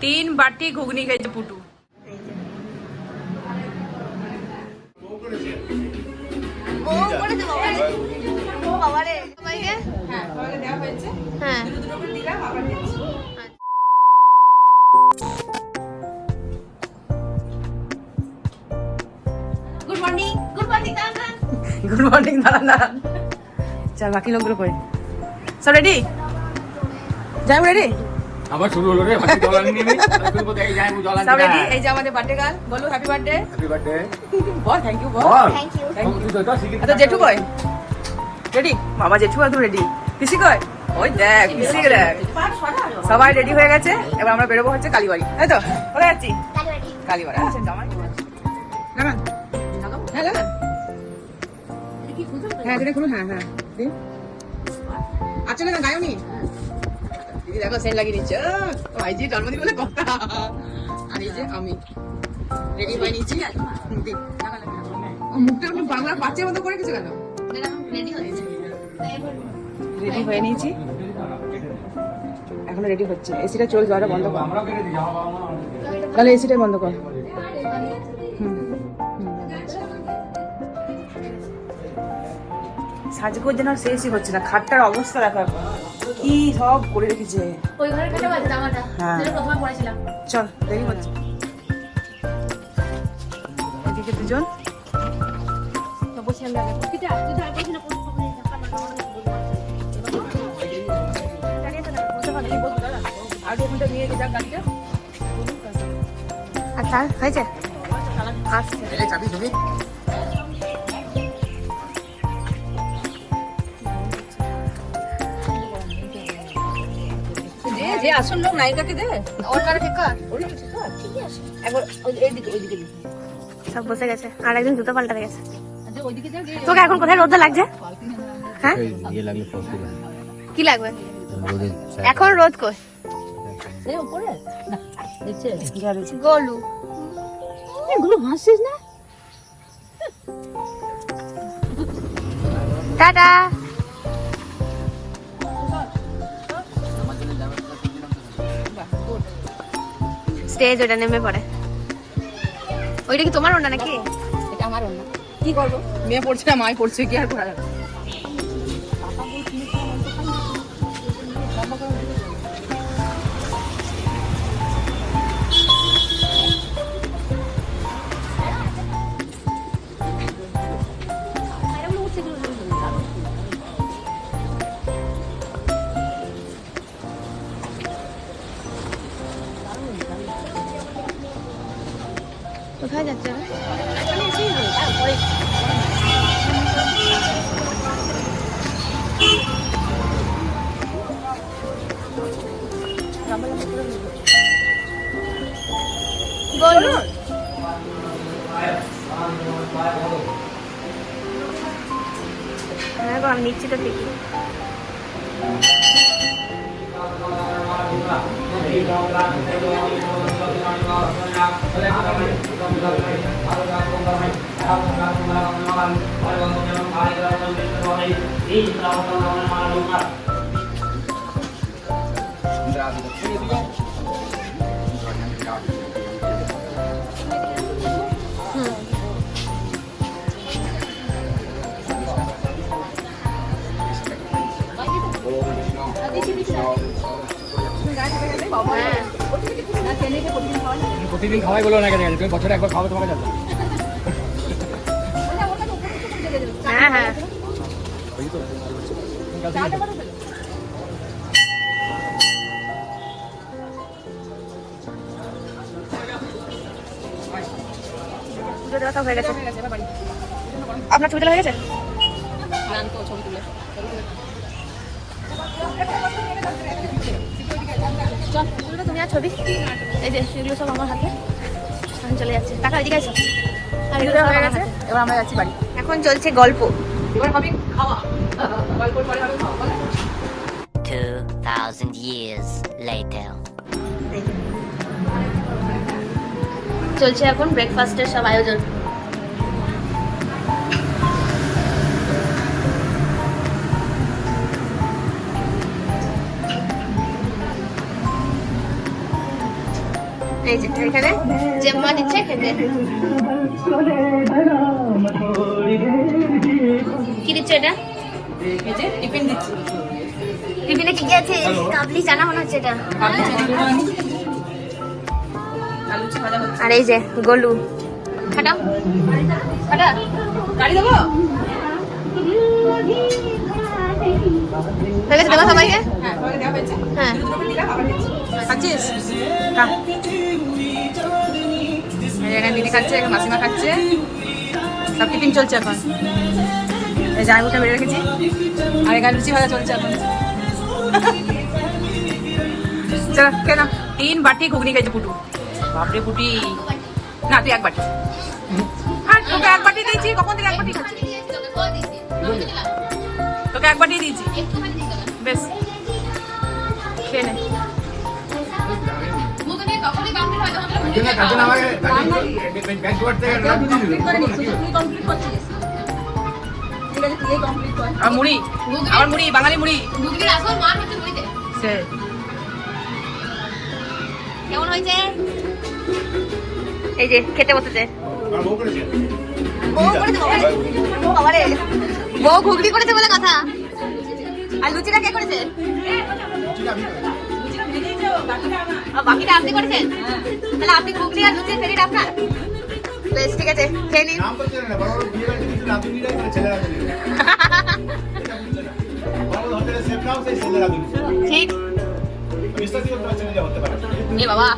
3 বাটি ঘুগনি খেয়েছে Putu. Good morning দাঁড়ান। চল বাকি লোকগুলো কই? সব রেডি? যাই রেডি? আবার শুরু হলো রে, বাকি জল আনিনি আমি। তুই কোথায় যাই জল আনতে? সব রেডি? এই যে আমাদের বার্থডে গার্ল, বলো হ্যাপি বার্থডে। Happy birthday. বল থ্যাংক ইউ বল। Thank you. তুই তো শিখি। আচ্ছা জেঠু কই? রেডি? মামা জেঠু একদম রেডি। পিসি কই? ওই দেখ পিসি দেখ। সবাই রেডি হয়ে গেছে, এবার আমরা বেরোবো হচ্ছে কালীবাড়ি, তাই তো? কোথায় যাচ্ছি? কালীবাড়ি। আচ্ছা জামাই লাগান, হ্যাঁ লাগান, হ্যাঁ যেটা খুলুন, হ্যাঁ হ্যাঁ দিন। আচ্ছা না গায়নি দিদি, দেখো সেল লাগিয়ে নিচ্ছে। ভাই যে জন্মদিন বলে কথা। আর এই যে আমি রেডি হয়ে নিচ্ছি। মুখটা একটু বাংলা বাচ্চার মতো করে কিছু কেন? রেডি হয়ে নিয়েছি, এখনো রেডি হচ্ছে। এসিটা চলছে, জলটা বন্ধ কর। তাহলে এসিটা বন্ধ কর। সাজগোজ যেন শেষই হচ্ছে না। খাটটার অবস্থা দেখো কি সব করে রেখেছে। ওই ঘরে খাটে বাজে জামাটা, হ্যাঁ। যেটা প্রথমে পড়েছিলাম। চল দেরি হচ্ছে। এদিকে দুজন বসে আমি পিঠা তুই ধার করবি না কোন খবরে আচ্ছা হয়েছে। আসছে এই চাবি ছবি। যে আসল লোক নায়িকাকে দে। ওর ঠিক কর। ঠিকই আছে। একবার এইদিকে ওইদিকে দিবি। সব বসে গেছে, আর একজন জুতো পাল্টাতে গেছে। আচ্ছা ওইদিকে যা। তোকে এখন কোথায় রোদ লাগছে? হ্যাঁ ইয়ে লাগলে ফটো কি লাগবে এখন? রোদ কই? এই উপরে না দেখছে গ্যারেজে গোলু এগুলো হাসিস না। টাটা। স্টেজ ওটা নেমে পড়ে। ওইটা কি তোমার ওটা নাকি? এটা আমার অন্য। কি করবো, মেয়ে পড়ছে না মাই পড়ছে, কি আর করা যাবে? কোথায় যাচ্ছে? গোলু হ্যাঁ গো, আমি নিচ্ছি তো ঠিকই। প্রতিদিন খাওয়াই বলো না কেন? তুমি বছরে একবার খাওয়াবে, তোমাকে যাবে। হ্যাঁ হ্যাঁ পুজো দেওয়া সব হয়ে গেছে। আপনার ছবি তোলা হয়ে গেছে? ছবি তুলে তুমি আর ছবি এই যে এগুলো সব আমার হাতে। আমি চলে যাচ্ছি। টাকা এদিকে আসো। হয়ে গেছে, এবার আমরা যাচ্ছি বাড়ি। এখন চলছে গল্প। এবার হবে খাওয়া, গল্পের পরে হবে খাওয়া। 2000 years later. চলছে এখন ব্রেকফাস্টের সব আয়োজন। এই যে এখানে জেম্মা দিচ্ছে খেতে। কি দিচ্ছে এটা? এই যে টিফিন দিচ্ছি। টিফিনে কি কি আছে? কাবলি চানা মনে হচ্ছে এটা। কাবলি চানা গুঁড়ো আনি। আর লুচি ভাজা হচ্ছে। আর এই যে গোলু খাটাও খাটা। গাড়ি দেবো? হয়ে গেছে দেবো সবাইকে? হ্যাঁ, সবাইকে দেওয়া হয়েছে। হ্যাঁ। দুটো করে দিলাম, আবার দিচ্ছি। খাচ্ছিস? খা। এই এখানে দিদি খাচ্ছে, এখানে মাসিমা খাচ্ছে। সব টিফিন চলছে এখন। এই জায়গাটা বেড়ে রেখেছি। আর এখানে লুচি ভাজা চলছে এখন। চলো কেন 3 বাটি ঘুগনি খাইছে পুটু। বাপরে পুটি, না তুই 1 বাটি। হ্যাঁ তোকে 1 বাটি দিয়েছি, কখন থেকে 1 বাটি খাচ্ছি? তোকে 1 বাটি দিয়েছি। বেশ খেয়ে নে। কাজে না আমাকে ব্যাগ জোয়ার থেকে লাড্ডু দিয়ে দিল। আর মুড়ি, আমার মুড়ি, বাঙালি মুড়ি। সে কেমন হয়েছে? এই যে খেতে বসেছে। বউ করেছে বউ ঘুগনি করেছে বলে কথা। আর লুচিটা কে করেছে? আর বাকিটা আপনি করেছেন? তাহলে আপনি ঘুগনি আর লুচি ক্রেডিট আপনার। বেশ ঠিক আছে, খেয়ে নিন। নাম করতে না, বড় বড় বিয়ে বাড়িতে কিছু নাতুনিরাই করে ছেলেরা করে। এটা বুঝছে না। বড় বড় হোটেলে সেফ নাও সেই ছেলেরা করে। ঠিক। বিশ্বাসই করতে পারছে না যে হতে পারে। এ বাবা